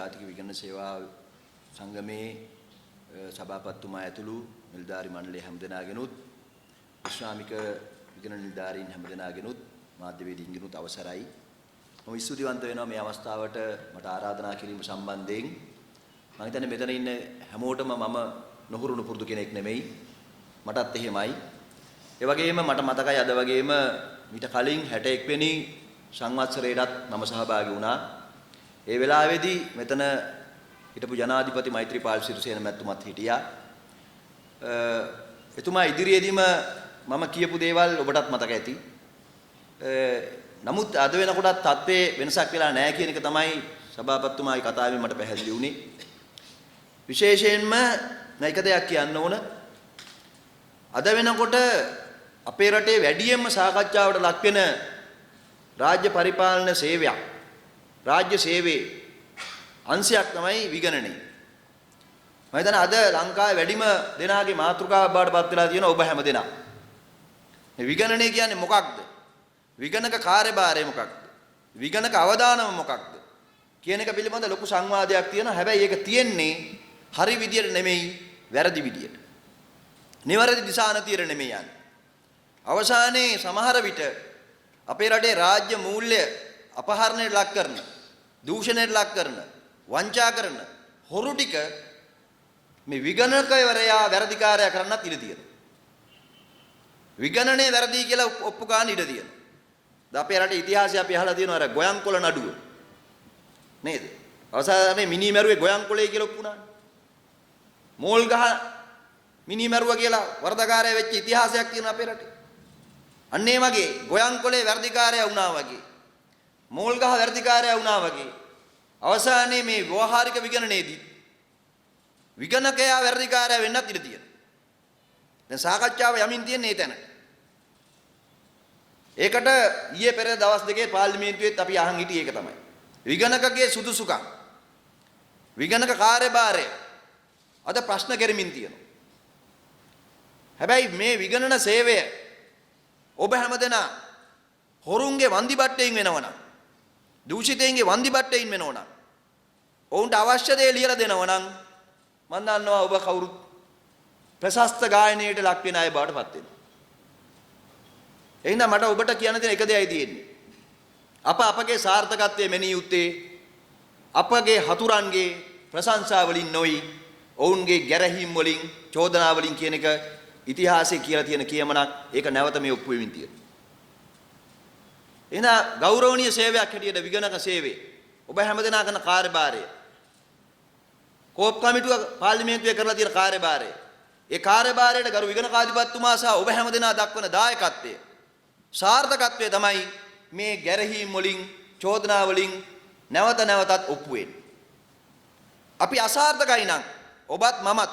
ජාතික විගණන සේවා සංගමේ සභාපතිතුමා ඇතුළු නිලධාරි මණ්ඩලයේ හැමදෙනාගෙනුත් ශ්‍රාමික විගණන නිලධාරීන් හැමදෙනාගෙනුත් මාධ්‍යවේදීන්ගෙනුත් අවසරයි. මම ස්තුතිවන්ත වෙනවා මේ අවස්ථාවට මට ආරාධනා කිරීම සම්බන්ධයෙන්. මම හිතන්නේ මෙතන ඉන්න හැමෝටම මම නොහුරුණු පුරුදු කෙනෙක් නෙමෙයි. මටත් එහෙමයි. ඒ වගේම මට මතකයි අද වගේම මීට කලින් 61 වෙනි සංවත්සරයටත් මම සහභාගී වුණා. ඒ වෙලාවේදී මෙතන හිටපු ජනාධිපති මෛත්‍රීපාල සිරිසේන මැතිතුමත් හිටියා. එතුමා ඉදිරියේදීම මම කියපු දේවල් ඔබටත් මතක ඇති. නමුත් අද වෙනකොටත් තත්ත්වයේ වෙනසක් වෙලා නැහැ කියන එක තමයි සභාපතිතුමාගේ කතාවෙන් මට පැහැදිලි වුණේ. විශේෂයෙන්ම මේක දෙයක් කියන්න ඕන. අද වෙනකොට අපේ රටේ වැඩියෙන්ම සාකච්ඡාවට ලක් වෙන රාජ්‍ය පරිපාලන සේවයක් රාජ්‍ය සේවයේ අංශයක් තමයි විගණනය. මම හිතන්නේ අද ලංකාවේ වැඩිම දෙනාගේ මාතෘකාවක් බවට පත් වෙලා තියෙන ඔබ හැම දෙනා. මේ විගණනය කියන්නේ මොකක්ද? විගණක කාර්යභාරය මොකක්ද? විගණක අවදානම මොකක්ද? කියන එක පිළිබඳ ලොකු සංවාදයක් තියෙනවා. හැබැයි ඒක තියෙන්නේ හරි විදියට නෙමෙයි, වැරදි විදියට. නිවැරදි දිශානතියට නෙමෙයි යන්නේ. අවසානයේ සමහර විට අපේ රටේ රාජ්‍ය මූල්‍ය අපහරණයට ලක් කරන, දූෂණයට ලක් කරන, වංචා කරන හොරු ටික මේ විගණකවරයා වැරදිකාරයා කරන්නත් ඉඩ තියෙනවා. විගණනේ වැරදි කියලා ඔප්පු ගන්න ඉඩ තියෙනවා. දැන් අපේ රටේ ඉතිහාසය අපි අහලා තියෙනවා අර ගොයන්කොළ නඩුව. නේද? අවසානයේ මිනිමැරුවේ ගොයන්කොළේ කියලා ඔප්පුණානේ. මෝල් ගහ මිනිමැරුවා කියලා වරදකාරයා වෙච්ච ඉතිහාසයක් තියෙනවා අපේ රටේ. අන්න ඒ වගේ ගොයන්කොළේ වැරදිකාරයා වුණා වගේ, මෝල් ගහ වැරදිකාරයා වුණා වගේ අවසානයේ මේ ව්‍යවහාරික විගණනයේදී විගණකයා වැරදිකාරයා වෙන්නත් ඉඩ තියෙනවා. දැන් සාකච්ඡාව යමින් තියෙන්නේ ඒ තැනට. ඒකට ඊයේ පෙර දවස් දෙකේ පාර්ලිමේන්තුවේත් අපි අහන් හිටියේ ඒක තමයි. විගණකගේ සුදුසුකම්, විගණක කාර්යභාරය අද ප්‍රශ්න කෙරෙමින් තියෙනවා. හැබැයි මේ විගණන සේවය ඔබ හැමදෙනා හොරුන්ගේ වන්දිබට්ටෙයින් වෙනවනම්, දූෂිතයින්ගේ වන්දිබට්ටෙයින් වෙනවනම්, ඔවුන්ට අවශ්‍ය දේ ලියලා දෙනවනම් මම දන්නවා ඔබ කවුරුත් ප්‍රශස්ත ගායනයට ලක් වෙන අය බවට පත් වෙනවා. එහෙනම් මට ඔබට කියන්න තියෙන එක දෙයයි තියෙන්නේ. අපගේ සාර්ථකත්වයේ මෙනී යුත්තේ අපගේ හතුරන්ගේ ප්‍රශංසා වලින් නොයි, ඔවුන්ගේ ගැරහීම් වලින්, චෝදනා වලින් කියන එක ඉතිහාසයේ කියලා තියෙන කියමනක්. ඒක නැවත මේ ඔප්පු වෙමින් තියෙනවා. එහෙනම් ගෞරවනීය සේවයක් හැටියට විගණක සේවය ඔබ හැමදෙනා කරන කාර්යභාරය, කෝප් කමිටුව පාර්ලිමේන්තුවේ කරලා තියෙන කාර්යභාරය, ඒ කාර්යභාරයට ගරු විගණකාධිපතිතුමා සහ ඔබ හැමදෙනා දක්වන දායකත්වය, සාර්ථකත්වය තමයි මේ ගැරහීම් වලින්, චෝදනා වලින් නැවත නැවතත් ඔප්පු වෙන්නේ. අපි අසාර්ථකයි නම්, ඔබත් මමත්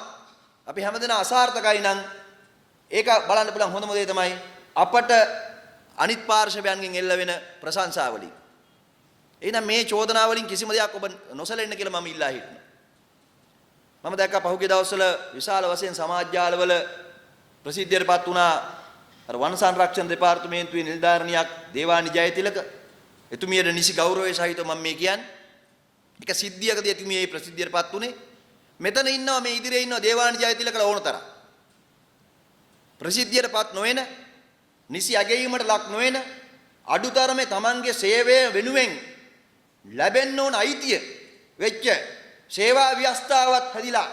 අපි හැමදෙනා අසාර්ථකයි නම් ඒක බලන්න පුළුවන් හොඳම දේ තමයි අපට අනිත් පාර්ශවයන්ගෙන් එල්ල වෙන ප්‍රශංසා වලින්. එහෙනම් මේ චෝදනා වලින් කිසිම දෙයක් ඔබ නොසැලෙන්න කියලා මම ඉල්ලා හිටිනවා. මම දැක්කා පහුගිය දවස්වල විශාල වශයෙන් සමාජ ජාලවල ප්‍රසිද්ධියටපත් වුණා අර වන සංරක්ෂණ දෙපාර්තමේන්තුවේ නිලධාරිනියක් දේවානි ජයතිලක. එතුමියට නිසි ගෞරවය සහිතව මම මේ කියන්නේ. එක සිද්ධියකදී එතුමිය මේ ප්‍රසිද්ධියටපත් උනේ. මෙතන ඉන්නවා මේ ඉදිරියේ ඉන්නවා දේවානි ජයතිලකලා ඕනතරම්. ප්‍රසිද්ධියටපත් නොවන, නිසි අගයීමට ලක් නොවන, අඩුතරමේ Tamanගේ සේවය වෙනුවෙන් ලැබෙන්න ඕන අයිතිය වෙච්ච සේවා ව්‍යවස්ථාවත් හැදිලා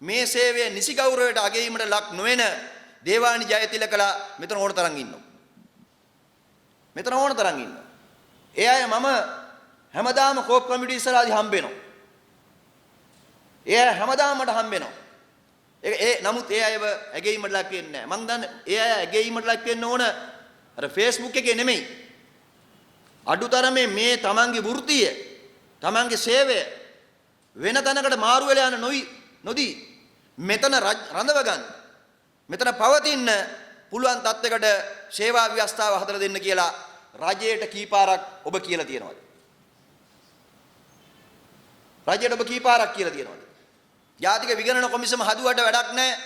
මේ සේවය නිසි ගෞරවයට අගයීමට ලක් නොවන දේවානි ජයතිලකලා මෙතන ඕන තරම් ඉන්නවා. මෙතන ඕන තරම් ඉන්නවා. ඒ අය මම හැමදාම කෝප් කමිටුව ඉස්සරහදී හම්බ වෙනවා. ඒ අය හැමදාම මට හම්බ වෙනවා. නමුත් ඒ අයව ඇගීමට ලක් වෙන්නේ නැහැ. මං දන්නේ ඒ අය ඇගීමට ලක් වෙන්න ඕන අර Facebook එකේ නෙමෙයි. අඩුතරමේ මේ Tamanගේ වෘත්තිය, Tamanගේ සේවය වෙන තැනකට මාරු වෙලා යන නොදී මෙතන රඳව ගන්න. මෙතන පවතින පුළුවන් තත්යකට සේවා ව්‍යවස්ථාව හදලා දෙන්න කියලා රජයට කීපාරක් ඔබ කියලා තියෙනවද? රජයට ඔබ කීපාරක් කියලා තියෙනවද? ජාතික විගණන කොමිසම හදුවට වැඩක් නැහැ.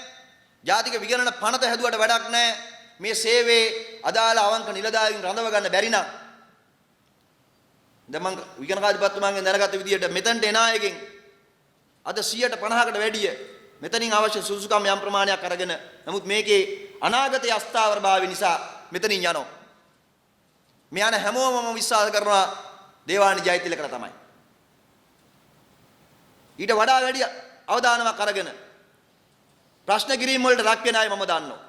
ජාතික විගණන පනත හැදුවට වැඩක් නැහැ. මේ සේවයේ අදාළ අවංක නිලධාරීන් රඳව ගන්න බැරි නම් දැන් මම විගණකාධිපතිතුමාගෙන් දැනගත්ත විදිහට මෙතනට එන අයගෙන් අද 150කට වැඩිය මෙතනින් අවශ්‍ය සුසුකම් යම් ප්‍රමාණයක් අරගෙන නමුත් මේකේ අනාගතයේ අස්ථාවර භාවය නිසා මෙතනින් යනවා. මේ යන හැමෝම මම විශ්වාස කරනවා දේවානි ජයතිලකට තමයි. ඊට වඩා වැඩි අවදානමක් අරගෙන ප්‍රශ්න කිරීම වලට ලක් වෙන අය මම දන්නවා.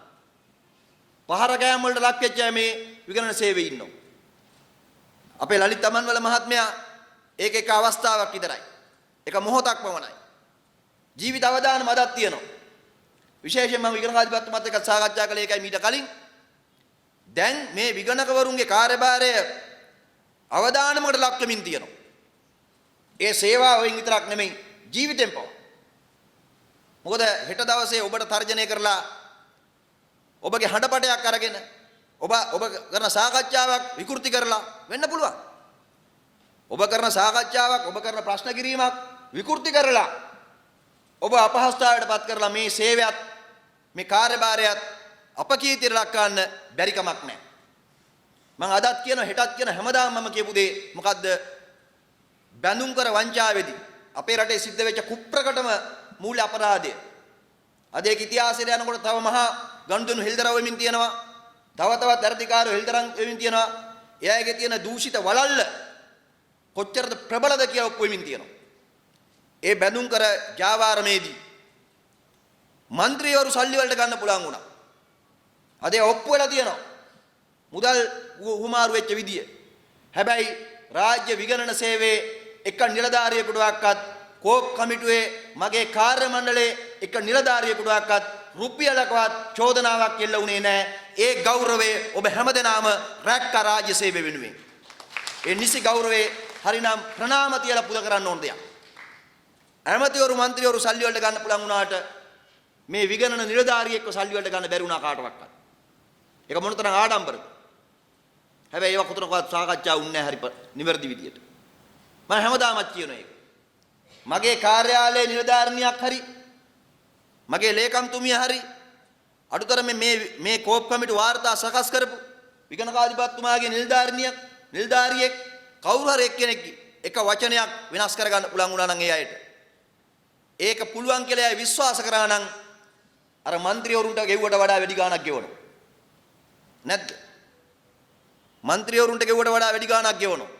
පහර කෑම වලට ලක් වෙච්ච අය මේ විගණන සේවයේ ඉන්නවා. අපේ ලලිත් අමන්වල මහත්මයා ඒක එක අවස්ථාවක් විතරයි. එක මොහොතක් පමණයි. ජීවිත අවදානම අදක් තියෙනවා. විශේෂයෙන්ම මම විගණකාධිපතිතුමාත් එක්ක සාකච්ඡා කළේ ඒකයි මීට කලින්. දැන් මේ විගණකවරුන්ගේ කාර්යභාරය අවදානමකට ලක් වෙමින් තියෙනවා. ඒ සේවාවෙන් විතරක් නෙමෙයි ජීවිතෙන් පව. මොකද හෙට දවසේ ඔබට තර්ජනය කරලා ඔබගේ හඬපටයක් අරගෙන ඔබ කරන සාකච්ඡාවක් විකෘති කරලා වෙන්න පුළුවන්. ඔබ කරන සාකච්ඡාවක් ඔබ කරන ප්‍රශ්න කිරීමක් විකෘති කරලා ඔබ අපහසුතාවයට පත් කරලා මේ සේවයත් මේ කාර්යභාරයත් අපකීර්තියට ලක් කරන්න බැරි කමක් නැහැ. මම අදත් කියන හෙටත් කියන හැමදාම මම කියපු දේ මොකද්ද? බැඳුම් කර වංචාවේදී අපේ රටේ සිද්ධ වෙච්ච කුප්‍රකටම මූල්‍ය අපරාධය. අද ඒක ඉතිහාසයට යනකොට තව මහා ගනුදෙනු හෙළිදරව් වෙමින් තියෙනවා. තවත් වැඩිකාරයෝ හෙළිදරව් වෙමින් තියෙනවා. එයාගේ තියෙන දූෂිත වලල්ල කොච්චරද ප්‍රබලද කියලා ඔප්පු වෙමින් තියෙනවා. ඒ බැඳුම් කර ජාවාරමේදී മന്ത്രിවරු සල්ලි වලට ගන්න පුළුවන් වුණා. අද ඒ ඔප්පු වෙලා තියෙනවා. මුදල් හුමාරු වෙච්ච විදිය. හැබැයි රාජ්‍ය විගණන සේවයේ එක නිලධාරියෙකුටවත් කෝප් කමිටුවේ මගේ කාර්ය මණ්ඩලයේ එක නිලධාරියෙකුටවත් රුපියලකවත් චෝදනාවක් එල්ල වුණේ නැහැ. ඒ ගෞරවය ඔබ හැමදෙනාම රැක්ක රාජ්‍ය සේවය වෙනුවෙන්. ඒ නිසි ගෞරවයේ හරිනම් ප්‍රණාම තියලා පුද කරන්න ඕන දෙයක්. ඇමතිවරු മന്ത്രിවරු සල්ලි වලට ගන්න පුළුවන් වුණාට මේ විගණන නිලධාරියෙක්ව සල්ලි වලට ගන්න බැරි වුණා කාටවත්. ඒක මොනතරම් ආඩම්බරද? හැබැයි ඒවා කොතනකවත් සාකච්ඡා වුන්නේ නැහැ හරි නිවැරදි විදියට. මම හැමදාමත් කියන එක. මගේ කාර්යාලයේ නිලධාරණියක් හරි මගේ ලේකම්තුමිය හරි අඩුතර මේ කෝප් කමිටු වාර්තා සකස් කරපු විගණකාධිපතිතුමාගේ නිලධාරියෙක් කවුරු හරි එක්කෙනෙක් එක වචනයක් වෙනස් කරගන්න පුළුවන් වුණා නම් ඒ අයට ඒක පුළුවන් කියලා අය විශ්වාස කරා නම් අර മന്ത്രിවරුන්ට ගෙව්වට වඩා වැඩි ගාණක් ගෙවනවා. නැද්ද? മന്ത്രിවරුන්ට ගෙව්වට වඩා වැඩි ගාණක් ගෙවනවා.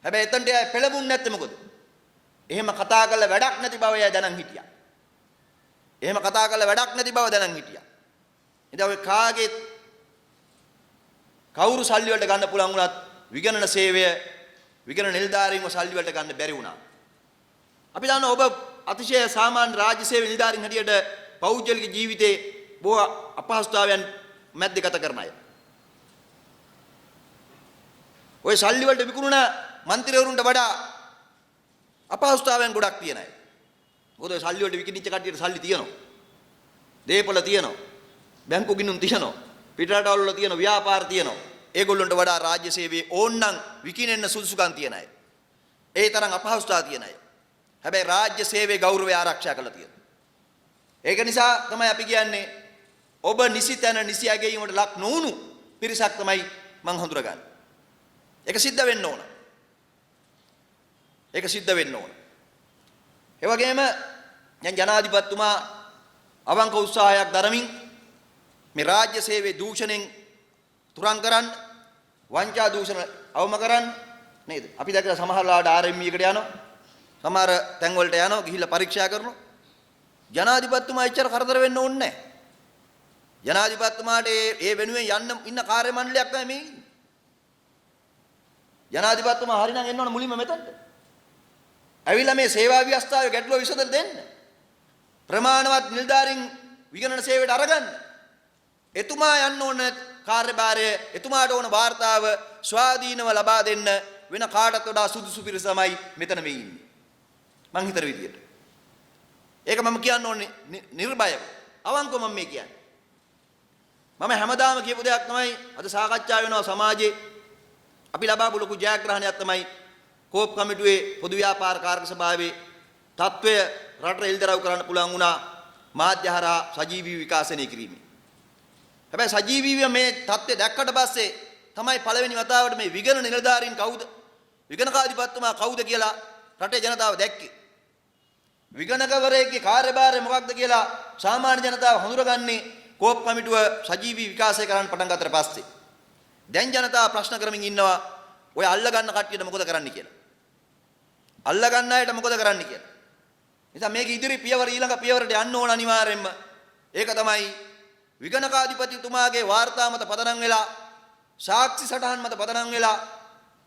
හැබැයි එතනට අය පෙළඹුන්නේ නැත්තේ මොකද? එහෙම කතා කරලා වැඩක් නැති බව එයා දැනන් හිටියා. එහෙම කතා කරලා වැඩක් නැති බව දැනන් හිටියා. ඉතින් ඔය කාගේ කවුරු සල්ලි වලට ගන්න පුළුවන් වුණත් විගණන සේවය විගණන නිලධාරීන්ව සල්ලි වලට ගන්න බැරි වුණා. අපි දන්නවා ඔබ අතිශය සාමාන්‍ය රාජ්‍ය සේවය නිලධාරීන් හැටියට පෞද්ගලික ජීවිතේ බොහෝ අපහසුතාවයන් මැද්ද ගත කරන අය. ඔය සල්ලි වලට විකුණන മന്ത്രിවරුන්ට වඩා අපහසුතාවයන් ගොඩක් තියෙන අය. මොකද ඔය සල්ලි වලට විකිණිච්ච කට්ටියට සල්ලි තියෙනවා. දේපල තියෙනවා. බැංකු ගිණුම් තියෙනවා. පිටරටවල වල තියෙන ව්‍යාපාර තියෙනවා. ඒගොල්ලන්ට වඩා රාජ්‍ය සේවයේ ඕන්නම් විකිණෙන්න සුදුසුකම් තියෙන අය. ඒ තරම් අපහසුතාව තියෙන අය. හැබැයි රාජ්‍ය සේවයේ ගෞරවය ආරක්ෂා කරලා තියෙනවා. ඒක නිසා තමයි අපි කියන්නේ ඔබ නිසි තැන නිසි අගයීමට ලක් නොවුණු පිරිසක් තමයි මං හඳුරගන්නේ. ඒක සිද්ධ වෙන්න ඕන. ඒක සිද්ධ වෙන්න ඕන. ඒ වගේම දැන් ජනාධිපතිතුමා අවංක උත්සාහයක් දරමින් මේ රාජ්‍ය සේවයේ දූෂණෙන් තුරන් කරන්න වංචා දූෂණ අවම කරන්න නේද? අපි දැක්කලා සමහර ලාට RME එකට යනවා. සමහර තැන් වලට යනවා ගිහිල්ලා පරීක්ෂා කරනවා. ජනාධිපතිතුමා එච්චර කරදර වෙන්න ඕනේ නැහැ. ජනාධිපතිතුමාට ඒ වෙනුවෙන් යන්න ඉන්න කාර්ය මණ්ඩලයක් තමයි මේ ඉන්නේ. ජනාධිපතිතුමා හරිනම් එන්න ඕන මුලින්ම මෙතනට. ඇවිල්ලා මේ සේවා ව්‍යවස්ථාවේ ගැටලුව විසඳලා දෙන්න. ප්‍රමාණවත් නිලධාරීන් විගණන සේවයට අරගන්න. එතුමා යන්න ඕන කාර්යභාරය එතුමාට ඕන වාර්තාව ස්වාධීනව ලබා දෙන්න වෙන කාටත් වඩා සුදුසු පිරිස තමයි මෙතන මේ ඉන්නේ. මං හිතන විදියට. ඒක මම කියන්න ඕනේ නිර්භයව. අවංකව මම මේ කියන්නේ. මම හැමදාම කියපු දෙයක් තමයි අද සාකච්ඡා වෙනවා සමාජයේ අපි ලබාපු ලොකු ජයග්‍රහණයක් තමයි කෝප් කමිටුවේ පොදු ව්‍යාපාර කාර්ය සභාවේ තත්වය රටට එල්දරව් කරන්න පුළුවන් වුණා මාධ්‍ය හරහා සජීවී විකාශනය කිරීමෙන්. හැබැයි සජීවීව මේ தත්ත්වය දැක්කට පස්සේ තමයි පළවෙනි වතාවට මේ විගණන නිලධාරීන් කවුද? විගණකාධිපතිතුමා කවුද කියලා රටේ ජනතාව දැක්කේ. විගණකවරයෙක්ගේ කාර්යභාරය මොකක්ද කියලා සාමාන්‍ය ජනතාව හඳුනගන්නේ කෝප් කමිටුව සජීවී විකාශය කරන්න පටන් ගත්තට පස්සේ. දැන් ජනතාව ප්‍රශ්න කරමින් ඉන්නවා ඔය අල්ල ගන්න කට්ටියට මොකද කරන්න කියලා. අල්ල ගන්න අයට මොකද කරන්න කියලා. නිසා මේක ඉදිරි පියවර ඊළඟ පියවරට යන්න ඕන අනිවාර්යෙන්ම. ඒක තමයි විගණකාධිපතිතුමාගේ වාර්තා මත පදනම් වෙලා සාක්ෂි සටහන් මත පදනම් වෙලා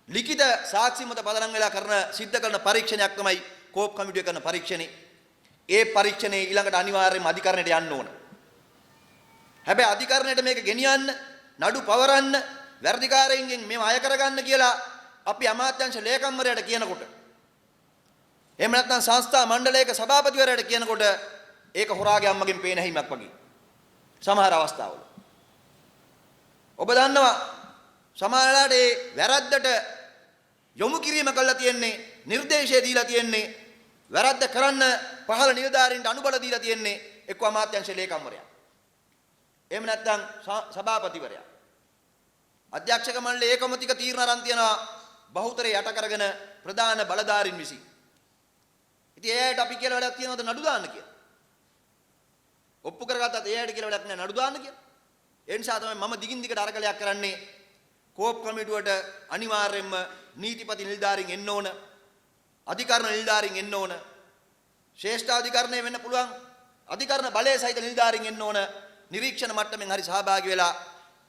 ලිඛිත සාක්ෂි මත පදනම් වෙලා සිද්ධ කරන පරීක්ෂණයක් තමයි කෝප් කමිටුවේ කරන පරීක්ෂණේ. ඒ පරීක්ෂණේ ඊළඟට අනිවාර්යයෙන්ම අධිකරණයට යන්න ඕන. හැබැයි අධිකරණයට මේක ගෙනියන්න, නඩු පවරන්න, වැඩිකාරයින්ගෙන් මේව අය කරගන්න කියලා අපි අමාත්‍යාංශ ලේකම්වරයාට කියනකොට, එහෙම නැත්නම් සංස්ථා මණ්ඩලයක සභාපතිවරයාට කියනකොට ඒක හොරාගේ අම්මගෙන් පේන හැීමක් වගේ. සමහර අවස්ථාවල ඔබ දන්නවා සමහරලාට ඒ වැරද්දට යොමු කිරීම කළා තියෙන්නේ, නිර්දේශය දීලා තියෙන්නේ, වැරද්ද කරන්න පහළ නිලධාරීන්ට අනුබල දීලා තියෙන්නේ එක්ක අමාත්‍යාංශ ලේකම්වරයා. එහෙම නැත්නම් සභාපතිවරයා. අධ්‍යක්ෂක මණ්ඩලයේ ඒකමතික තීරණ අරන් තියනවා බහුතරය යට කරගෙන ප්‍රධාන බලධාරීන් විසින්. ඉතින් එයාට අපි කියලා වැඩක් තියනවද නඩු දාන්න කියලා? ඔප්පු කරගත්තත් එයාට කියලා වැඩක් නැහැ නඩු දාන්න කියලා. ඒ නිසා තමයි මම දිගින් දිගට අරගලයක් කරන්නේ කෝප් කමිටුවට අනිවාර්යයෙන්ම නීතිපති නිලධාරීන් එන්න ඕන, අධිකරණ නිලධාරීන් එන්න ඕන, ශ්‍රේෂ්ඨ අධිකරණය වෙන්න පුළුවන් අධිකරණ බලයේ සහිත නිලධාරීන් එන්න ඕන. නිරීක්ෂණ මට්ටමින් හරි සහභාගී වෙලා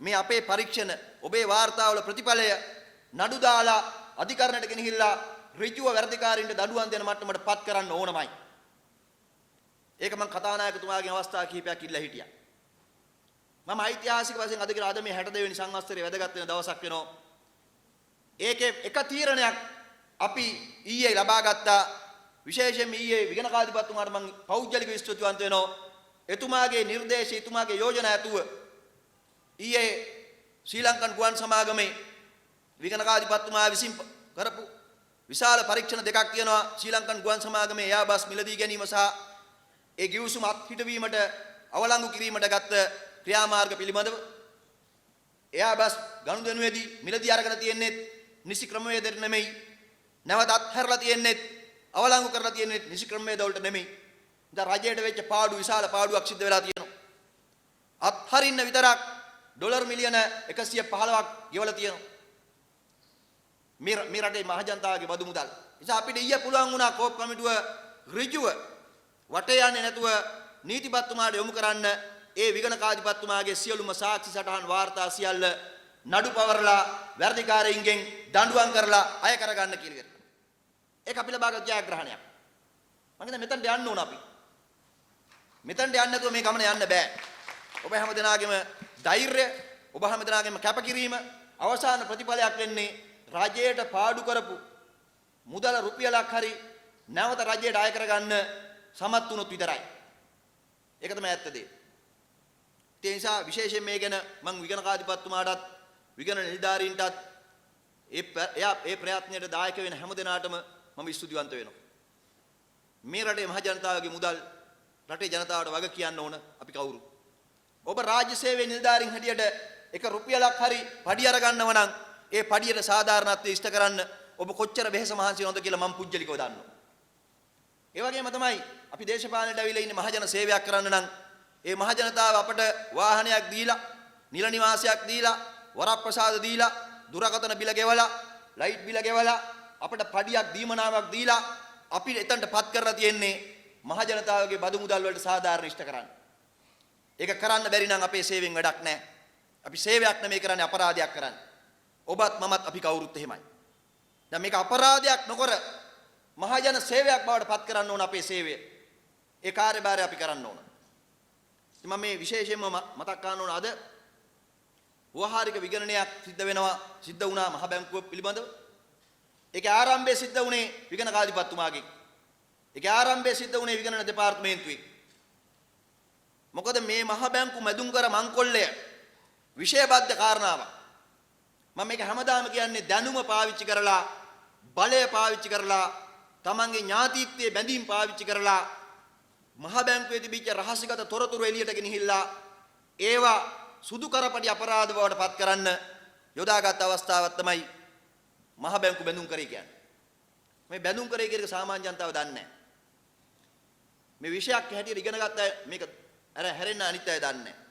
මේ අපේ පරීක්ෂණ, ඔබේ වාර්තාවල ප්‍රතිඵලය නඩු දාලා අධිකරණයට ගෙනහිල්ලා ඍජුව වැඩිකාරින්ට දඩුවම් දෙන මට්ටමට පත් කරන්න ඕනමයි. ඒක මම කතානායකතුමාගෙන් අවස්ථා කිහිපයක් ඉල්ලා හිටියා. මම ඓතිහාසික වශයෙන් අද කියලා අද මේ 62 වෙනි සංවත්සරේ වැදගත් වෙන දවසක් වෙනවා. ඒකේ එක තීරණයක් අපි ඊයේ ලබා ගත්තා. විශේෂයෙන්ම ඊයේ විගණකාධිපතිතුමාට මම පෞද්ගලික ස්තුතිවන්ත වෙනවා. එතුමාගේ නිර්දේශය, එතුමාගේ යෝජනා ඇතුව ඊයේ ශ්‍රී ලංකන් ගුවන් සමාගමේ විගණකාධිපතිතුමා විසින් කරපු විශාල පරීක්ෂණ දෙකක් තියෙනවා. ශ්‍රී ලංකන් ගුවන් සමාගමේ එයාබස් මිලදී ගැනීම සහ ඒ ගිවිසුම අත්හිටවීමට අවලංගු කිරීමට ගත්ත ක්‍රියාමාර්ග පිළිබඳව එයාබස් ගනුදෙනුවේදී මිලදී අරගෙන තියෙන්නේ නිසි ක්‍රමවේදයට නෙමෙයි, නැවත අත්හැරලා තියෙන්නේ අවලංගු කරලා තියෙන්නේ නිසි ක්‍රමවේද වලට නෙමෙයි. දැන් රජයට වෙච්ච පාඩු, විශාල පාඩුවක් සිද්ධ වෙලා තියෙනවා. අත්හරින්න විතරක් ඩොලර් මිලියන 115ක් ගෙවලා තියෙනවා. මේ රටේ මහජනතාවගේ බදු මුදල්. නිසා අපිට ඊය පුළුවන් වුණා කෝප් කමිටුව ඍජුව වටේ යන්නේ නැතුව නීතිපතිතුමාට යොමු කරන්න ඒ විගණකාධිපතිතුමාගේ සියලුම සාක්ෂි සටහන් වාර්තා සියල්ල නඩු පවරලා වැඩිකාරයින්ගෙන් දඬුවම් කරලා අය කරගන්න කියලා. ඒක අපි ලබාගත් ජයග්‍රහණයක්. මම හිතන්නේ මෙතනට යන්න ඕන අපි. මෙතනට යන්න නැතුව මේ ගමන යන්න බෑ. ඔබ හැමදෙනාගේම ධෛර්යය, ඔබ හැමදෙනාගේම කැපකිරීම අවසාන ප්‍රතිඵලයක් වෙන්නේ රජයට පාඩු කරපු මුදල රුපියලක් හරි නැවත රජයට අය කරගන්න සමත් වුණොත් විතරයි. ඒක තමයි ඇත්ත දේ. ඒ නිසා විශේෂයෙන් මේ ගැන මම විගණකාධිපතිතුමාටත් විගණන නිලධාරීන්ටත් ඒ ප්‍රයත්නයට දායක වෙන හැම දෙනාටම මම ස්තුතිවන්ත වෙනවා. මේ රටේ මහ ජනතාවගේ මුදල් රටේ ජනතාවට වග කියන්න ඕන අපි කවුරු. ඔබ රාජ්‍ය සේවයේ නිලධාරීන් හැටියට එක රුපියලක් හරි පඩි අර ගන්නව නම් ඒ පඩියට සාධාරණත්වය ඉෂ්ට කරන්න ඔබ කොච්චර වෙහෙස මහන්සි වෙනවද කියලා මම පුජ්‍යලිකව දන්නවා. ඒ වගේම තමයි අපි දේශපාලනයට ඇවිල්ලා ඉන්නේ මහජන සේවයක් කරන්න නම් ඒ මහ ජනතාව අපට වාහනයක් දීලා, නිල නිවාසයක් දීලා, වරප්‍රසාද දීලා, දුරකථන බිල ගෙවලා, ලයිට් බිල ගෙවලා, අපට පඩියක් දීමනාවක් දීලා අපි එතනටපත් කරලා තියෙන්නේ මහ ජනතාවගේ බදු මුදල් වලට සාධාරණ ඉෂ්ට කරන්න. ඒක කරන්න බැරි නම් අපේ සේවයෙන් වැඩක් නැහැ. අපි සේවයක් නෙමෙයි කරන්නේ, අපරාධයක් කරන්නේ. ඔබත් මමත් අපි කවුරුත් එහෙමයි. දැන් මේක අපරාධයක් නොකර මහජන සේවයක් බවට පත් කරන්න ඕන අපේ සේවය. ඒ කාර්යභාරය අපි කරන්න ඕන. මම මේ විශේෂයෙන්ම මතක් කරන්න ඕන අද ව්‍යවහාරික විගණනයක් සිද්ධ වුණා මහ බැංකුව පිළිබඳව. ඒකේ ආරම්භය සිද්ධ වුණේ විගණකාධිපතිතුමාගෙන්. ඒකේ ආරම්භය සිද්ධ වුණේ විගණන දෙපාර්තමේන්තුවේ. මොකද මේ මහ බැංකු මැදුම් කර මංකොල්ලය විෂයබද්ධ කාරණාවක්. මම මේක හැමදාම කියන්නේ දැනුම පාවිච්චි කරලා, බලය පාවිච්චි කරලා, තමන්ගේ ඥාතීත්වයේ බැඳීම් පාවිච්චි කරලා මහ බැංකුවේ තිබිච්ච රහසිගත තොරතුරු එළියට ගෙනහිල්ලා ඒවා සුදු කරපටි අපරාධ බවට පත් කරන්න යොදාගත් අවස්ථාවක් තමයි මහ බැංකු බැඳුම් කරේ කියන්නේ. මේ බැඳුම් කරේ කියන එක සාමාන්‍ය ජනතාව දන්නේ නැහැ. මේ විෂයක් හැටියට ඉගෙන ගත්ත අය මේක අර හැරෙන්න අනිත් අය දන්නේ නැහැ.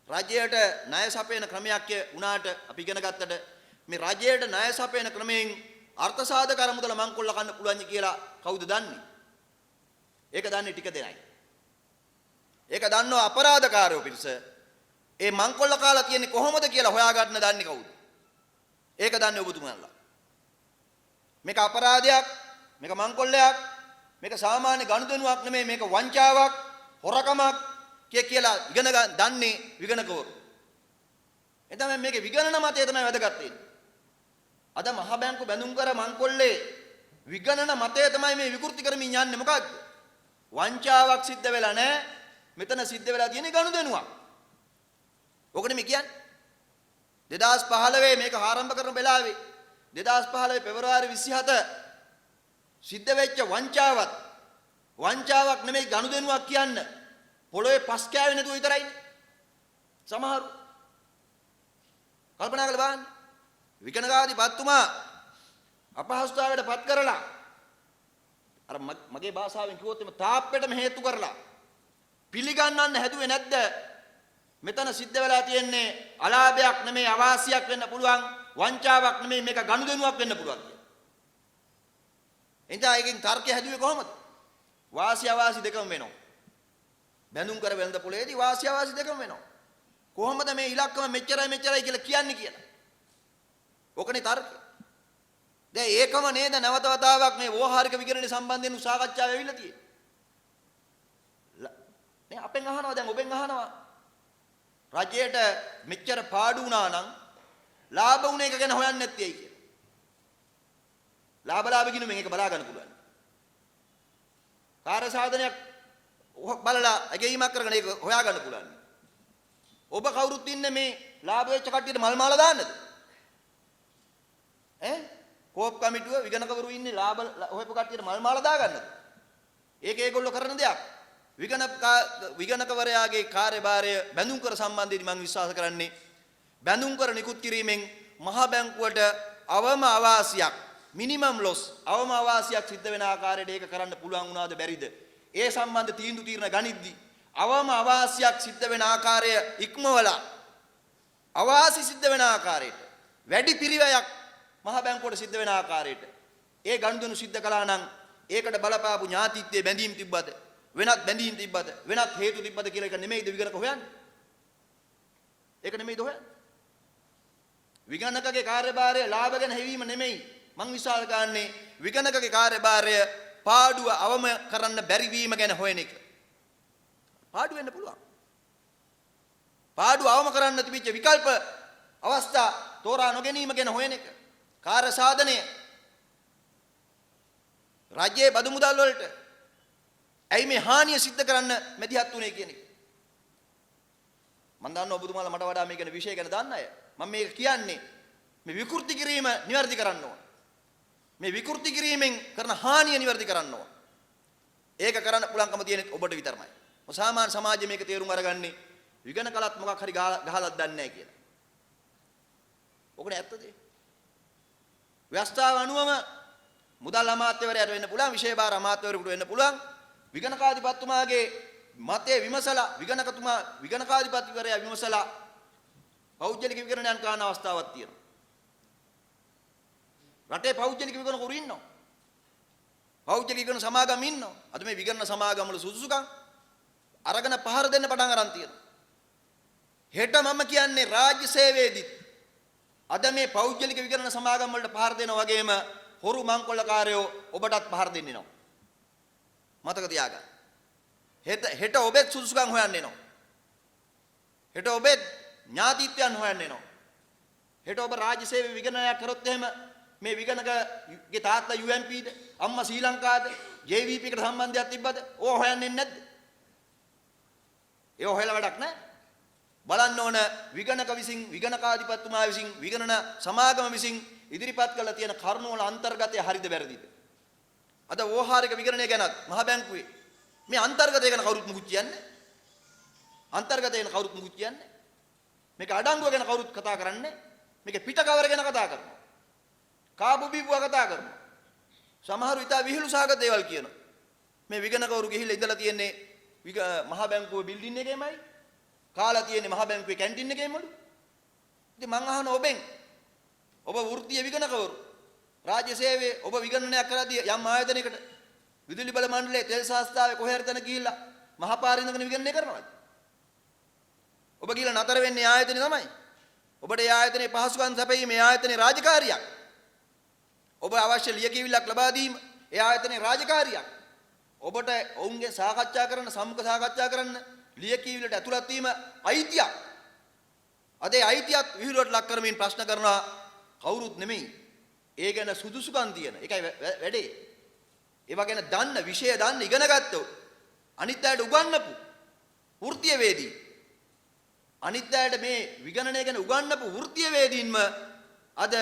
රජයට ණය සපයන ක්‍රමයක් උනාට අපි ඉගෙන ගත්තට මේ රජයට ණය සපයන ක්‍රමයෙන් අර්ථ සාධක අරමුදල මංකොල්ල කන්න පුළුවන් කියලා කවුද දන්නේ? ඒක දන්නේ ටික දෙනයි. ඒක දන්නව අපරාධකාරයෝ පිරිස. ඒ මංකොල්ල කාලා තියෙන්නේ කොහොමද කියලා හොයාගන්න දන්නේ කවුද? ඒක දන්නේ ඔබතුමාලා. මේක අපරාධයක්, මේක මංකොල්ලයක්, මේක සාමාන්‍ය ගනුදෙනුවක් නෙමෙයි, මේක වංචාවක්, හොරකමක් කියලා ඉගෙන දන්නේ විගණකවරු. එතම මේකේ විගණන මතය තමයි වැදගත් වෙන්නේ. අද මහ බැංකු බැඳුම් කර මංකොල්ලේ විගණන මතය තමයි මේ විකෘති කරමින් යන්නේ. මොකද්ද? වංචාවක් සිද්ධ වෙලා නැහැ. මෙතන සිද්ධ වෙලා තියෙන්නේ ගනුදෙනුවක්. ඔකනේ මේ කියන්නේ. 2015 මේක ආරම්භ කරන වෙලාවේ 2015 පෙබරවාරි 27 සිද්ධ වෙච්ච වංචාවක් නෙමෙයි ගනුදෙනුවක් කියන්න. පොළොවේ පස් කෑවේ නැතුව විතරයි. සමහරු කල්පනා කරලා බලන්න. විගණකාධිපතිතුමා අපහසුතාවයට පත් කරලා අර මගේ භාෂාවෙන් කිව්වොත් එම තාප්පෙටම හේතු කරලා පිළිගන්නන්න හැදුවේ නැද්ද? මෙතන සිද්ධ වෙලා තියෙන්නේ අලාභයක් නෙමෙයි අවාසියක් වෙන්න පුළුවන්, වංචාවක් නෙමෙයි මේක ගනුදෙනුවක් වෙන්න පුළුවන් කියලා. එතන එකකින් තර්කය හැදුවේ කොහොමද? වාසි අවාසි දෙකම වෙනවා. බැඳුම් කර වෙළඳ පොලේදී වාසි අවාසි දෙකම වෙනවා. කොහොමද මේ ඉලක්කම මෙච්චරයි කියලා කියන්නේ කියලා. ඔකනේ තර්කය. දැන් ඒකම නේද නැවත වතාවක් මේ ව්‍යවහාරික විගණනය සම්බන්ධයෙන් සාකච්ඡාව වෙවිලා තියෙන්නේ. නේ අපෙන් අහනවා දැන් ඔබෙන් අහනවා. රජයට මෙච්චර පාඩු වුණා නම් ලාභ වුණ එක ගැන හොයන්නේ නැත්තේ ඇයි කියලා. ලාභ ගිණුම මේක බලා ගන්න පුළුවන්. කාර්ය සාධනයක් බලලා අගීමක් කරගෙන ඒක හොයා ගන්න පුළුවන්. ඔබ කවුරුත් ඉන්නේ මේ ලාභ වෙච්ච කට්ටියට මල් මාලා දාන්නද? කෝප් කමිටුව විගණකවරු ඉන්නේ ලාභ හොයපු කට්ටියට මල් මාලා දාගන්නද? ඒක ඒගොල්ලෝ කරන දෙයක්. විගණකවරයාගේ කාර්යභාරය බැඳුම් කර සම්බන්ධයෙන් මම විශ්වාස කරන්නේ බැඳුම් කර නිකුත් කිරීමෙන් මහ බැංකුවට අවම අවාසියක් මිනිමම් ලොස් අවම අවාසියක් සිද්ධ වෙන ආකාරයට ඒක කරන්න පුළුවන් වුණාද බැරිද? ඒ සම්බන්ධ තීන්දුව తీරන ගනිද්දී අවම අවාසියක් සිද්ධ වෙන ආකාරය ඉක්මවලා අවාසි සිද්ධ වෙන ආකාරයට වැඩි පිරිවැයක් මහ බැංකුවට සිද්ධ වෙන ආකාරයට ඒ ගනුදෙනු සිද්ධ කළා නම් ඒකට බලපාපු ඥාතිත්වයේ බැඳීම් තිබ්බද? වෙනත් බැඳීම් තිබ්බද? වෙනත් හේතු තිබ්බද කියලා එක නෙමෙයිද විගණක හොයන්නේ? ඒක නෙමෙයිද හොයන්නේ? විගණකගේ කාර්යභාරය ලාභ ගැන හැවීම නෙමෙයි. මං විශ්වාස කරන්නේ විගණකගේ කාර්යභාරය පාඩුව අවම කරන්න බැරි වීම ගැන හොයන එක. පාඩු වෙන්න පුළුවන්. පාඩුව අවම කරන්න තිබිච්ච විකල්ප අවස්ථා තෝරා නොගැනීම ගැන හොයන එක. කාර්ය සාධනය රජයේ බදු මුදල් වලට ඇයි මේ හානිය සිද්ධ කරන්න මැදිහත් උනේ කියන එක. මම දන්නවා ඔබතුමාලා මට වඩා මේ ගැන විශේෂ ගැන දන්න අය. මම මේක කියන්නේ මේ විකෘති කිරීම නිවැරදි කරන්න ඕන. මේ විකෘති කිරීමෙන් කරන හානිය නිවැරදි කරන්න ඕන. ඒක කරන්න පුළුවන්කම තියෙන්නේ ඔබට විතරමයි. සාමාන්‍ය සමාජයේ මේක තේරුම් අරගන්නේ විගණ කලත් මොකක් හරි ගහලත් දන්නේ නැහැ කියලා. ඔකනේ ඇත්තද? ව්‍යවස්ථාව අනුවම මුදල් අමාත්‍යවරයාට වෙන්න පුළුවන්, විශේෂ භාර අමාත්‍යවරයෙකුට වෙන්න පුළුවන්. විගණකාධිපතිතුමාගේ මතය විමසලා විගණකාධිපතිවරයා විමසලා පෞද්ගලික විගණනයන් කරන අවස්ථාවක් තියෙනවා. රටේ පෞද්ගලික විගණකවරු ඉන්නවා. පෞද්ගලික විගණන සමාගම් ඉන්නවා. අද මේ විගණන සමාගම් වල සුදුසුකම් අරගෙන පහර දෙන්න පටන් අරන් තියෙනවා. හෙට මම කියන්නේ රාජ්‍ය සේවයේදීත් අද මේ පෞද්ගලික විගණන සමාගම් වලට පහර දෙනා වගේම හොරු මංකොල්ලකාරයෝ ඔබටත් පහර දෙන්නිනවා. මතක තියාගන්න. හෙට ඔබෙත් සුදුසුකම් හොයන්න එනවා. හෙට ඔබෙත් ඥාතිත්වයන් හොයන්න එනවා. හෙට ඔබ රාජ්‍ය සේවය විගණනයක් කරොත් එහෙම මේ විගණකගේ තාත්තා UMPද අම්මා ශ්‍රී ලංකාද JVP එකට සම්බන්ධයක් තිබ්බද? ඕව හොයන්නේ නැද්ද? ඒ හොයලා වැඩක් නැහැ. බලන්න ඕන විගණක විසින් විගණකාධිපතිතුමා විසින් විගණන සමාගම විසින් ඉදිරිපත් කළ තියෙන කරුණු වල අන්තර්ගතය හරිද වැරදිද? අද ව්‍යවහාරික විගණනය ගැනත් මහ බැංකුවේ මේ අන්තර්ගතය ගැන කවුරුත් මුකුත් කියන්නේ. අන්තර්ගතය ගැන කවුරුත් මුකුත් කියන්නේ. මේක අඩංගුව ගැන කවුරුත් කතා කරන්නේ. මේක පිටකවර ගැන කතා කරනවා. කාබු බීපුවා කතා කරනවා. සමහරු ඉතා විහිළු සහගත දේවල් කියනවා. මේ විගණකවරු ගිහිල්ලා ඉඳලා තියෙන්නේ මහ බැංකුවේ බිල්ඩින් එකේමයි. කාලා තියෙන්නේ මහ බැංකුවේ කැන්ටින් එකේමලු. ඉතින් මං අහන ඔබෙන් ඔබ වෘත්තීය විගණකවරු රාජ්‍ය සේවයේ ඔබ විගණනයක් කරද්දී යම් ආයතනයකට විදුලි බල මණ්ඩලයේ තෙල් සංස්ථාවේ කොහේ හරි තැන ගිහිල්ලා මහපාරේ ඉඳගෙන විගණනය කරනවාද? ඔබ ගිහිල්ලා නතර වෙන්නේ ආයතනේ තමයි. ඔබට ඒ ආයතනයේ පහසුකම් සැපයීමේ ආයතනයේ රාජකාරියක්. ඔබ අවශ්‍ය ලියකියවිල්ලක් ලබා දීම ඒ ආයතනයේ රාජකාරියක්. ඔබට ඔවුන්ගේ සාකච්ඡා කරන්න සම්මුඛ සාකච්ඡා කරන්න ලියකියවිල්ලට ඇතුළත් වීම අයිතියක්. අද ඒ අයිතියත් විහිළුවට ලක් කරමින් ප්‍රශ්න කරනවා කවුරුත් නෙමෙයි. ඒ ගැන සුදුසුකම් තියෙන. ඒකයි වැඩේ. ඒවා ගැන දන්න විෂය දන්න ඉගෙන ගත්තෝ. අනිත් අයට උගන්වපු වෘත්තීය වේදී. අනිත් අයට මේ විගණනය ගැන උගන්වපු වෘත්තීය වේදීන්ම අද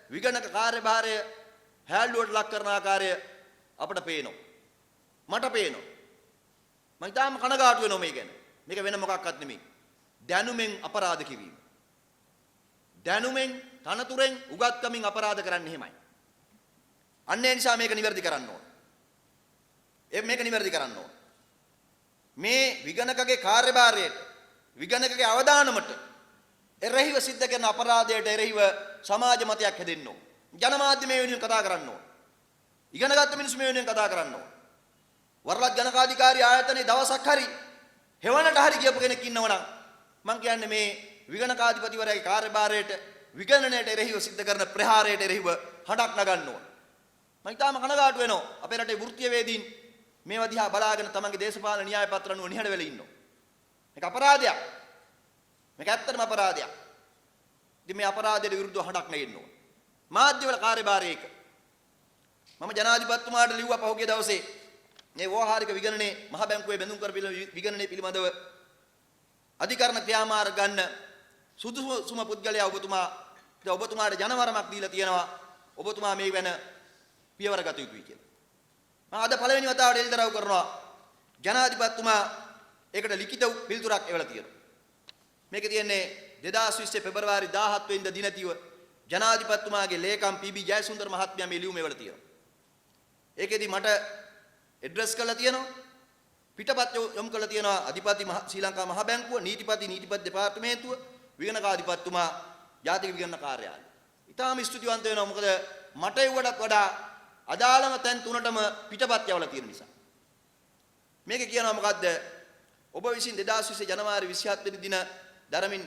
විගණක කාර්යභාරය හැල්ලුවට ලක් කරන ආකාරය අපට පේනවා. මට පේනවා. මම තාම කනගාටු වෙනවා මේ ගැන. මේක වෙන මොකක්වත් නෙමෙයි. දැනුමෙන් අපරාධ කිරීම. දැනුමෙන් තනතුරෙන් උගත්කමින් අපරාධ කරන්නේ එහෙමයි. අන්න ඒ නිසා මේක නිවැරදි කරන්න ඕන. මේක නිවැරදි කරන්න ඕන. මේ විගණකගේ කාර්යභාරයට විගණකගේ අවදානමට එරෙහිව සිද්ධ කරන අපරාධයට එරෙහිව සමාජ මතයක් හැදෙන්න ඕන. ජනමාධ්‍ය මේ වෙනුවෙන් කතා කරන්න ඕන. ඉගෙනගත්ත මිනිස්සු මේ වෙනුවෙන් කතා කරන්න ඕන. වරලත් ජනකාධිකාරී ආයතනයේ දවසක් හරි හෙවණට හරි කියපු කෙනෙක් ඉන්නවනම් මම කියන්නේ මේ විගණකාධිපතිවරයාගේ කාර්යභාරයට විගණනයට එරෙහිව සිද්ධ කරන ප්‍රහාරයට එරෙහිව හඬක් නගන්න ඕන. මම ඊටාම කනගාටු වෙනවා අපේ රටේ වෘත්තීය වේදීන් මේවා දිහා බලාගෙන තමන්ගේ දේශපාලන න්‍යාය පත්‍ර අනුව නිහඬ වෙලා ඉන්නවා. මේක අපරාධයක්. මේක ඇත්තටම අපරාධයක්. ඉතින් මේ අපරාධයට විරුද්ධව හඬක් නැගෙන්න ඕන. මාධ්‍යවල කාර්යභාරය ඒක. මම ජනාධිපතිතුමාට ලිව්වා පහුගිය දවසේ මේ ව්‍යවහාරික විගණනයේ මහ බැංකුවේ බැඳුම් කර විගණනයේ පිළිබඳව අධිකරණ ක්‍රියාමාර්ග ගන්න සුදුසුම පුද්ගලයා ඔබතුමාට ජනවරමක් දීලා තියෙනවා. ඔබතුමා මේ වෙන පියවර ගත යුතුයි කියලා. මම අද පළවෙනි වතාවට එළිදරව් කරනවා. ජනාධිපතිතුමා ඒකට ලිඛිත පිළිතුරක් එවලා තියෙනවා. මේකේ තියෙන්නේ 2020 පෙබරවාරි 17 වෙනිදා දිනතිව ජනාධිපතිතුමාගේ ලේකම් පී.බී. ජයසුන්දර මහත්මයා මේ ලියුම එවලා තියෙනවා. ඒකෙදි මට ඇඩ්‍රස් කරලා තියෙනවා. පිටපත් යොමු කරලා තියෙනවා අධිපති ශ්‍රී ලංකා මහ බැංකුව, නීතිපති දෙපාර්තමේන්තුව, විගණකාධිපතිතුමා, ජාතික විගණන කාර්යාලය. ඊටාම ස්තුතිවන්ත වෙනවා මොකද මට ඒවටත් වඩා අදාළම තැන් තුනටම පිටපත් යවලා තියෙන නිසා. මේක කියනවා මොකද්ද? ඔබ විසින් 2020 ජනවාරි 27 වෙනි දින දරමින්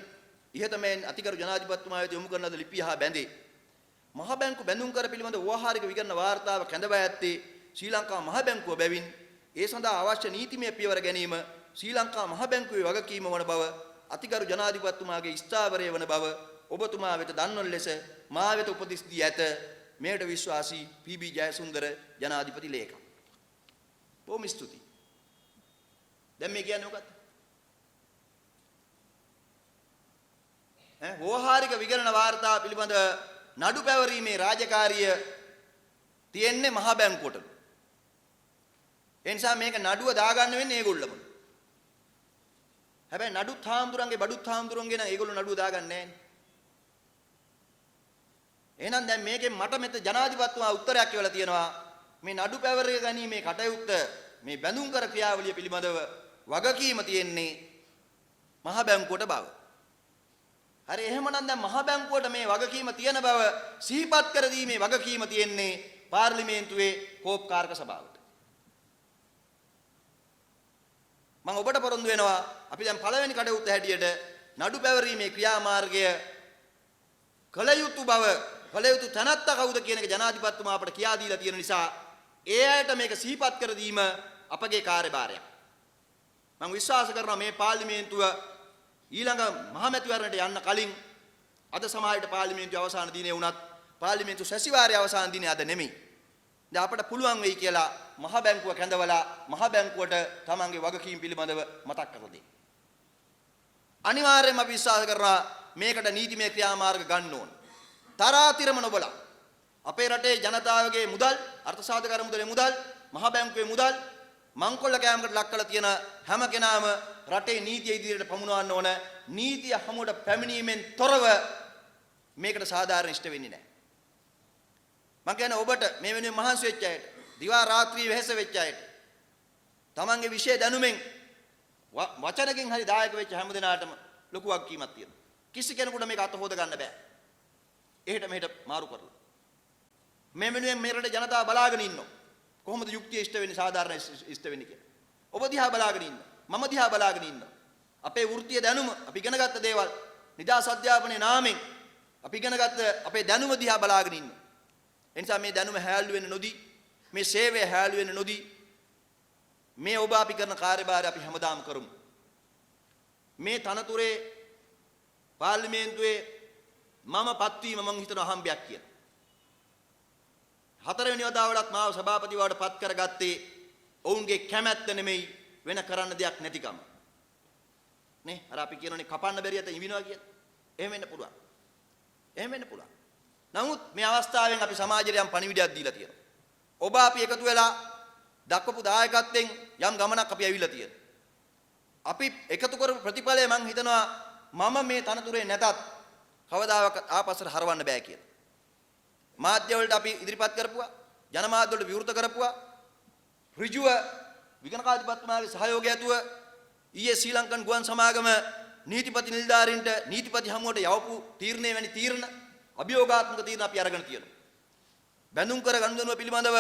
ඉහතමෙන් අතිගරු ජනාධිපතිතුමා වෙත යොමු කරන ලද ලිපිය හා බැඳේ. මහ බැංකු බැඳුම් කර පිළිබඳ ව්‍යවහාරික විගණන වාර්තාව කැඳවා ඇත්තේ ශ්‍රී ලංකා මහ බැංකුව බැවින් ඒ සඳහා අවශ්‍ය නීතිමය පියවර ගැනීම ශ්‍රී ලංකා මහ බැංකුවේ වගකීම වන බව අතිගරු ජනාධිපතිතුමාගේ ස්ථාවරය වන බව ඔබතුමා වෙත දන්වන ලෙස මා වෙත උපදෙස් දී ඇත. මෙයට විශ්වාසී පී.බී. ජයසුන්දර ජනාධිපති ලේකම්. බොහොම ස්තුතියි. දැන් මේ කියන්නේ මොකක්ද? ව්‍යවහාරික විගණන වාර්තාව පිළිබඳ නඩු පැවරීමේ රාජකාරිය තියෙන්නේ මහ බැංකුවටලු. ඒ නිසා මේක නඩුව දාගන්න වෙන්නේ ඒගොල්ලම. හැබැයි නඩුත් හාමුදුරන්ගේ බඩුත් හාමුදුරන්ගේ නම් ඒගොල්ලෝ නඩුව දාගන්නේ නැහැ. එහෙනම් දැන් මේකෙන් මට මෙතන ජනාධිපතිතුමා උත්තරයක් කියලා තියෙනවා මේ නඩු පැවරේ ගැනීමේ කටයුත්ත මේ බැඳුම් කර ක්‍රියාවලිය පිළිබඳව වගකීම තියෙන්නේ මහ බැංකුවට බව. හරි එහෙමනම් දැන් මහ බැංකුවට මේ වගකීම තියෙන බව සිහිපත් කර දීමේ වගකීම තියෙන්නේ පාර්ලිමේන්තුවේ කෝප්කාරක සභාවට. මම ඔබට පොරොන්දු වෙනවා අපි දැන් පළවෙනි කටයුත්ත හැටියට නඩු පැවරීමේ ක්‍රියාමාර්ගය කළ යුතු බව කළ යුතු තැනත්තා කවුද කියන එක ජනාධිපතිතුමා අපට කියා දීලා තියෙන නිසා ඒ අයට මේක සිහිපත් කර දීම අපගේ කාර්යභාරයක්. මම විශ්වාස කරනවා මේ පාර්ලිමේන්තුව ඊළඟ මහමැතිවරණයට යන්න කලින් අද සමාජයට පාර්ලිමේන්තුවේ අවසාන දිනේ වුණත් පාර්ලිමේන්තු සැසිවාරයේ අවසාන දිනේ අද නෙමෙයි. දැන් අපට පුළුවන් වෙයි කියලා මහ බැංකුව කැඳවලා මහ බැංකුවට තමන්ගේ වගකීම් පිළිබඳව මතක් කර දෙන්න. අනිවාර්යයෙන්ම අපි විශ්වාස කරනවා මේකට නීතිමය ක්‍රියාමාර්ග ගන්න ඕන. තරාතිරම නොබලා අපේ රටේ ජනතාවගේ මුදල්, අර්ථසාධක මුදලේ මුදල්, මහ බැංකුවේ මුදල් මංකොල්ල කෑමකට ලක් කරලා තියෙන හැම කෙනාම රටේ නීතිය ඉදිරියට පමුණවන්න ඕන. නීතිය හමුවට පැමිණීමෙන් තොරව මේකට සාධාරණ ඉෂ්ට වෙන්නේ නැහැ. මම කියන්නේ ඔබට මේ වෙනුවෙන් මහන්සි වෙච්ච අයට, දිවා රාත්‍රී වෙහෙස වෙච්ච අයට, තමන්ගේ විශේෂ දැනුමෙන් වචනකින් හරි දායක වෙච්ච හැම දිනාටම ලොකු වගකීමක් තියෙනවා. කිසි කෙනෙකුට මේක අත හොද ගන්න බෑ. එහෙට මෙහෙට මාරු කරලා. මේ වෙනුවෙන් මේ රටේ ජනතාව බලාගෙන ඉන්නවා. කොහොමද යුක්තිය ඉෂ්ට වෙන්නේ, සාධාරණ ඉෂ්ට වෙන්නේ කියලා. ඔබ දිහා බලාගෙන ඉන්නවා. මම දිහා බලාගෙන ඉන්නවා. අපේ වෘත්තීය දැනුම, අපි ඉගෙනගත්ත දේවල්, නිදාස් අධ්‍යාපනයේ නාමයෙන් අපි ඉගෙනගත්ත අපේ දැනුම දිහා බලාගෙන ඉන්නවා. එනිසා මේ දැනුම හැල්ලු වෙන්න නොදී, මේ සේවය හැල්ලු වෙන්න නොදී, මේ ඔබ අපි කරන කාර්යභාරය අපි හැමදාම කරමු. මේ තනතුරේ පාර්ලිමේන්තුවේ මම පත්වීම මම හිතන අහම්බයක් කියලා. හතරවෙනි වතාවටත් මාව සභාපති බවට පත් කරගත්තේ ඔවුන්ගේ කැමැත්ත නෙමෙයි, වෙන කරන්න දෙයක් නැතිකම. නේ අර අපි කියනනේ කපන්න බැරියට ඉවිනවා කියලා. එහෙම වෙන්න පුළුවන්. එහෙම වෙන්න පුළුවන්. නමුත් මේ අවස්ථාවෙන් අපි සමාජයට යම් පණිවිඩයක් දීලා තියෙනවා. ඔබ අපි එකතු වෙලා දක්වපු දායකත්වයෙන් යම් ගමනක් අපි ඇවිල්ලා තියෙනවා. අපි එකතු කරපු ප්‍රතිඵලය මම හිතනවා මම මේ තනතුරේ නැතත් කවදාවත් ආපස්සට හරවන්න බෑ කියලා. මාධ්‍ය වලට අපි ඉදිරිපත් කරපුවා, ජනමාධ්‍ය වලට විවෘත කරපුවා, ඍජුව විගණකාධිපතිතුමාගේ සහයෝගය ඇතුව ඊයේ ශ්‍රී ලංකන් ගුවන් සමාගම නීතිපති නිලධාරීන්ට නීතිපති හමුවට යවපු තීරණය වැනි තීරණ, අභියෝගාත්මක තීරණ අපි අරගෙන තියෙනවා. බැඳුම් කර ගනුදෙනුව පිළිබඳව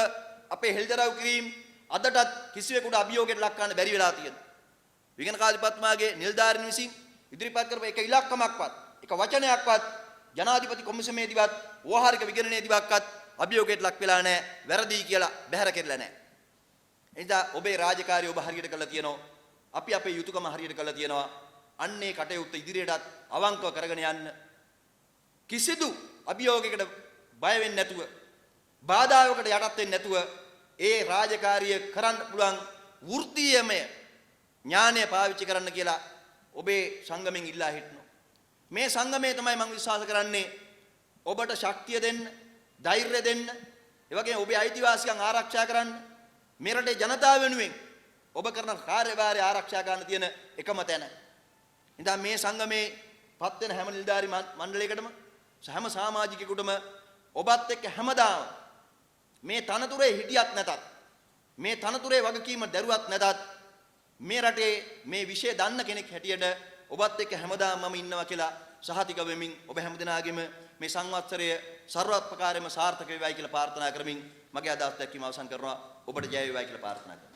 අපේ හෙළිදරව් කිරීම අදටත් කිසිවෙකුට අභියෝගයට ලක් කරන්න බැරි වෙලා තියෙනවා. විගණකාධිපතිතුමාගේ නිලධාරීන් විසින් ඉදිරිපත් කරපු එක ඉලක්කමක්වත්, එක වචනයක්වත් ජනාධිපති කොමිසමේදීවත් ව්‍යවහාරික විගණනයේදීවත් අභියෝගයට ලක් වෙලා නැහැ, වැරදි කියලා බැහැර කෙරෙලා නැහැ. එනිසා ඔබේ රාජකාරිය ඔබ හරියට කරලා තියෙනවා. අපි අපේ යුතුයකම හරියට කරලා තියෙනවා. අන්නේ කටයුත්ත ඉදිරියටත් අවංකව කරගෙන යන්න. කිසිදු අභියෝගයකට බය වෙන්නේ නැතුව, බාධාවකට යටත් වෙන්නේ නැතුව ඒ රාජකාරිය කරන්න පුළුවන් වෘත්තීයමය ඥානය පාවිච්චි කරන්න කියලා ඔබේ සංගමෙන් ඉල්ලා හිටනවා. මේ සංගමය තමයි මම විශ්වාස කරන්නේ ඔබට ශක්තිය දෙන්න, ධෛර්යය දෙන්න, ඒ වගේම ඔබේ අයිතිවාසිකම් ආරක්ෂා කරන්න, මේ රටේ ජනතාව වෙනුවෙන් ඔබ කරන කාර්යභාරය ආරක්ෂා ගන්න තියෙන එකම තැන. ඉතින් මේ සංගමේ පත් වෙන හැම නිලධාරි මණ්ඩලයකටම, හැම සමාජිකයෙකුටම ඔබත් එක්ක හැමදාම මේ තනතුරේ හිටියත් නැතත්, මේ තනතුරේ වගකීම දරුවත් නැතත්, මේ රටේ මේ විෂය දන්න කෙනෙක් හැටියට ඔබත් එක්ක හැමදාම මම ඉන්නවා කියලා සහතික වෙමින් ඔබ හැමදෙනාගේම මේ සංවත්සරය ਸਰවත්පකාරයෙන්ම සාර්ථක වේවායි කියලා ප්‍රාර්ථනා කරමින් මගේ අදහස් දැක්වීම අවසන් කරනවා. ඔබට ජය වේවායි කියලා ප්‍රාර්ථනා කරනවා.